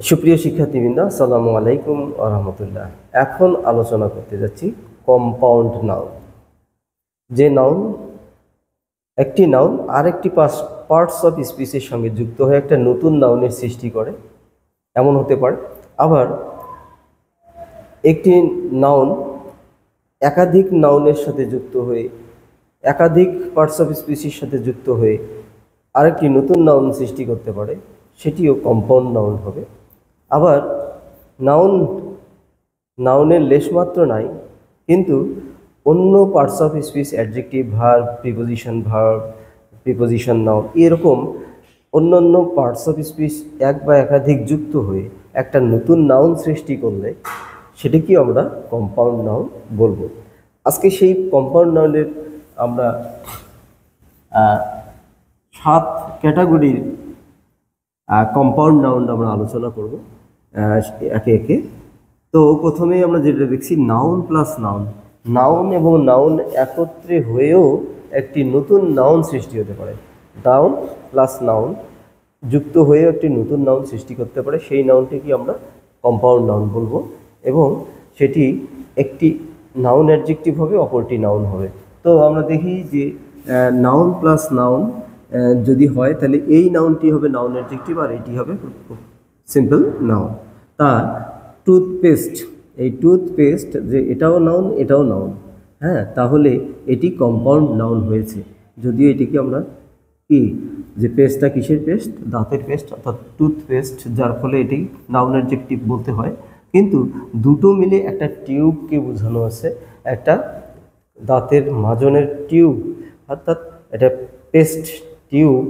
সুপ্রিয় শিক্ষার্থীবৃন্দ, আসসালামু আলাইকুম ওয়া রাহমাতুল্লাহ। এখন আলোচনা করতে যাচ্ছি কম্পাউন্ড নাউন। যে নাউন একটি নাউন আরেকটি পার্টস অফ স্পিচের সঙ্গে যুক্ত হয়ে একটা নতুন নাউনের সৃষ্টি করে, এমন হতে পারে। আবার একটি নাউন একাধিক নাউনের সাথে যুক্ত হয়ে, একাধিক পার্টস অফ স্পিচের সাথে যুক্ত হয়ে আরেকটি নতুন নাউন সৃষ্টি করতে পারে, সেটিও কম্পাউন্ড নাউন হবে। আবার নাউনের লেশমাত্র নাই, কিন্তু অন্য parts of speech adjective, verb, preposition, noun এরকম অন্যান্য পার্টস অফ স্পিচ এক বা একাধিক যুক্ত হয়ে একটা নতুন নাউন সৃষ্টি করলে সেটাকে আমরা কম্পাউন্ড নাউন বলবো। আজকে সেই কম্পাউন্ড নাউনের আমরা 7 ক্যাটাগরির কম্পাউন্ড নাউন আমরা আলোচনা করব একে একে। তো প্রথমেই আমরা যেটা দেখছি নাউন প্লাস নাউন। নাউন এবং নাউন একত্রে হয়েও একটি নতুন নাউন সৃষ্টি হতে পারে। নাউন প্লাস নাউন যুক্ত হয়েও একটি নতুন নাউন সৃষ্টি করতে পারে, সেই নাউনটিকে আমরা কম্পাউন্ড নাউন বলবো। এবং সেটি একটি নাউন অ্যাডজেক্টিভ হবে, অপরটি নাউন হবে। তো আমরা দেখি যে নাউন প্লাস নাউন যদি হয় তাহলে এই নাউনটি হবে নাউন অ্যাডজেক্টিভ আর এটি হবে সিম্পল নাউন। তার টুথপেস্ট, এই টুথপেস্ট যে এটাও নাউন এটাও নাউন, হ্যাঁ, তাহলে এটি কম্পাউন্ড নাউন হয়েছে। যদিও এটিকে আমরা কি যে পেস্টটা কিসের পেস্ট, দাঁতের পেস্ট অর্থাৎ টুথপেস্ট, যার ফলে এটি নাউন অ্যাডজেক্টিভ বলতে হয়। কিন্তু দুটো মিলে একটা টিউবকে বোঝানো আছে, একটা দাঁতের মাজনের টিউব, অর্থাৎ এটা পেস্ট টিউব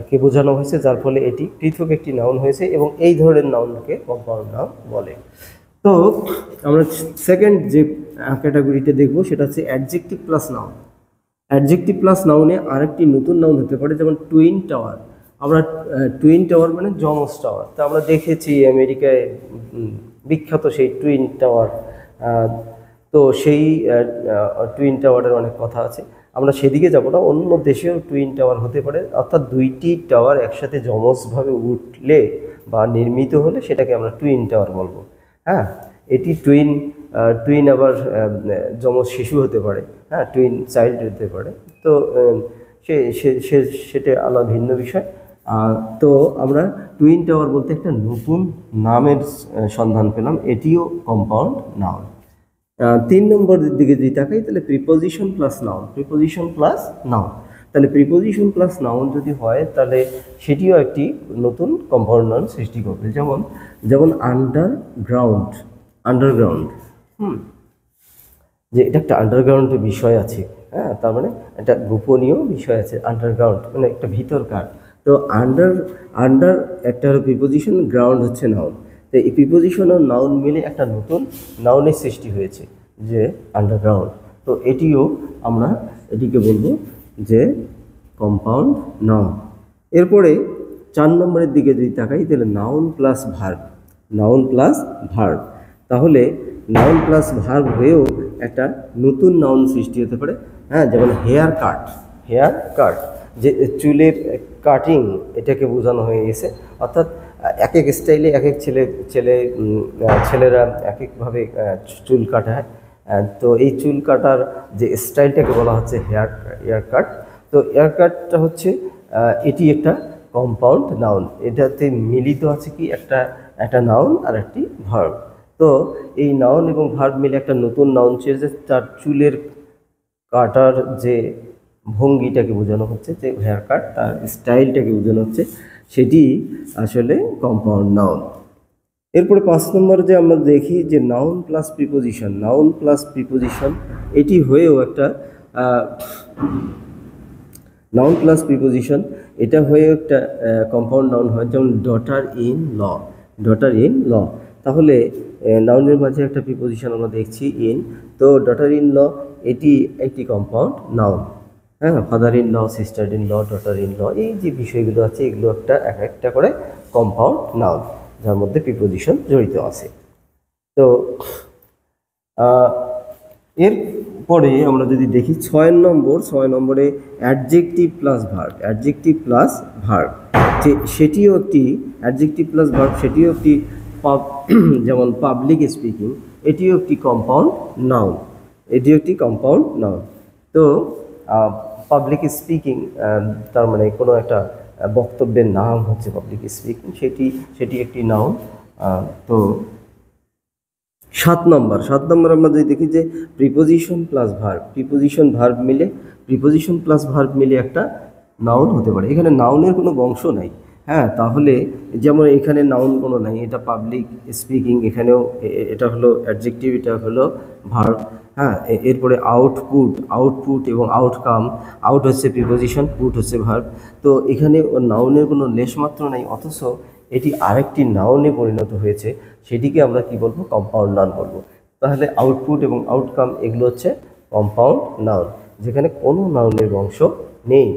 কে বোঝানো হয়েছে, যার ফলে এটি পৃথক একটি নাউন হয়েছে এবং এই ধরনের নাউনকে কম্পাউন্ড নাউন বলে। তো আমরা সেকেন্ড যে ক্যাটাগরিটা দেখব সেটা হচ্ছে adjective plus noun. Adjective plus নাউনে আরেকটি নতুন নাউন হতে পারে, যেমন টুইন টাওয়ার। আমরা টুইন টাওয়ার মানে যমজ টাওয়ার, তা আমরা দেখেছি আমেরিকায় বিখ্যাত সেই টুইন টাওয়ার। তো সেই টুইন টাওয়ারের অনেক কথা আছে, আমরা সেদিকে যাব না। অন্য দেশেও টুইন টাওয়ার হতে পারে, অর্থাৎ দুইটি টাওয়ার একসাথে যমজভাবে উঠলে বা নির্মিত হলে সেটাকে আমরা টুইন টাওয়ার বলবো। হ্যাঁ, এটি টুইন আবার যমজ শিশু হতে পারে, হ্যাঁ, টুইন চাইল্ড হতে পারে। তো সেটা আলাদা ভিন্ন বিষয়। তো আমরা টুইন টাওয়ার বলতে একটা নতুন নামের সন্ধান পেলাম, এটিও কম্পাউন্ড নাউন। 3 নম্বরের দিকে যদি তাকাই তাহলে preposition plus noun. Preposition plus noun, তাহলে প্রিপোজিশন প্লাস নাউন যদি হয় তাহলে সেটিও একটি নতুন কম্পাউন্ড নাউন সৃষ্টি করবে। যেমন আন্ডারগ্রাউন্ড, যে এটা একটা আন্ডারগ্রাউন্ডের বিষয় আছে, হ্যাঁ, তার মানে একটা গোপনীয় বিষয় আছে। আন্ডারগ্রাউন্ড মানে একটা ভিতরকার। তো আন্ডার একটা হলো প্রিপোজিশন, গ্রাউন্ড হচ্ছে নাউন। তো এই প্রিপোজিশন আর নাউন মিলে একটা নতুন নাউনের সৃষ্টি হয়েছে, যে আন্ডারগ্রাউন্ড। তো আমরা এটিকে বলবো যে কম্পাউন্ড নাউন। এরপরে 4 নম্বরের দিকে যদি তাকাই তাহলে noun plus verb. Noun plus verb, তাহলে নাউন প্লাস ভার্ব হয়েও একটা নতুন নাউন সৃষ্টি হতে পারে। হ্যাঁ, যেমন হেয়ার কাট, যে চুলের কাটিং, এটাকে বোঝানো হয়ে গেছে। অর্থাৎ এক এক স্টাইলে এক এক ছেলেরা এক একভাবে চুল কাটায়। তো এই চুল কাটার যে স্টাইলটাকে বলা হচ্ছে হেয়ার কাট। তো হেয়ার কাটটা হচ্ছে এটি একটা কম্পাউন্ড নাউন। এটাতে মিলিত আছে কি একটা নাউন আর একটি ভার্ব। তো এই নাউন এবং ভার্ব মিলে একটা নতুন নাউন চেয়েছে, তার চুলের কাটার যে ভঙ্গিটাকে বোঝানো হচ্ছে, যে হেয়ার কাট, তার স্টাইলটাকে বোঝানো হচ্ছে, সেটি আসলে কম্পাউন্ড নাউন। এরপরে 5 নম্বরে যে আমরা দেখি যে নাউন প্লাস প্রিপোজিশন, এটি হয়েও একটা নাউন প্লাস প্রিপোজিশন, এটা হয়ে একটা কম্পাউন্ড নাউন হয়। যেমন ডটার ইন ল, তাহলে নাউনের মাঝে একটা প্রিপোজিশন আমরা দেখছি ইন। তো ডটার ইন ল এটি একটি কম্পাউন্ড নাউন। হ্যাঁ, father in law, sister in law, daughter in law, এই যে বিষয়গুলো আছে এগুলো একটা করে কম্পাউন্ড নাউন, যার মধ্যে প্রিপোজিশন জড়িত আছে। তো এর পরে আমরা যদি দেখি 6 নম্বরে অ্যাডজেক্টিভ প্লাস ভার্ব, যে সেটিও একটি অ্যাডজেক্টিভ প্লাস ভার্ব, সেটিও একটি যেমন পাবলিক স্পিকিং, এটিও একটি কম্পাউন্ড নাউন। তো পাবলিক স্পিকিং তার মানে কোনো একটা বক্তব্যের নাম হচ্ছে পাবলিক স্পিকিং, সেটি একটি নাউন। তো 7 নম্বর আমরা যদি দেখি যে প্রিপোজিশন প্লাস ভার্ব মিলে একটা নাউন হতে পারে। এখানে নাউনের কোনো বংশ নাই, হ্যাঁ, তাহলে যেমন এখানে নাউন কোনো নাই, এটা পাবলিক স্পিকিং, এখানেও এটা হলো অ্যাডজেক্টিভ, এটা হলো ভার্ব, হ্যাঁ। এরপরে আউটপুট এবং আউটকাম, আউট হচ্ছে প্রিপোজিশন, পুট হচ্ছে ভার্ব। তো এখানে নাউনের কোনো লেশমাত্র নাই, অথচ এটি আরেকটি নাউনে পরিণত হয়েছে, সেটিকে আমরা কি বলবো? কম্পাউন্ড নাউন বলবো। তাহলে আউটপুট এবং আউটকাম এগুলো হচ্ছে কম্পাউন্ড নাউন, যেখানে কোনো নাউনের বংশ নেই,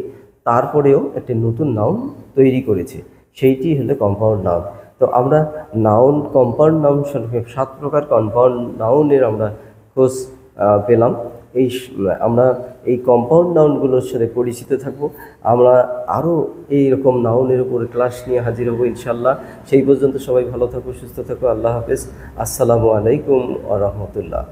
তারপরেও একটি নতুন নাউন তৈরি করেছে, সেইটি হলো কম্পাউন্ড নাউন। তো আমরা কম্পাউন্ড নাউন 7 প্রকার কম্পাউন্ড নাউনের আমরা খোঁজ পেলাম। আমরা এই কম্পাউন্ড নাউনগুলোর সাথে পরিচিত থাকবো। আমরা আরও এইরকম নাউনের উপরে ক্লাস নিয়ে হাজির হব ইনশাল্লাহ। সেই পর্যন্ত সবাই ভালো থাকো, সুস্থ থাকো। আল্লাহ হাফেজ। আসসালামু আলাইকুম ওয়া রাহমাতুল্লাহ।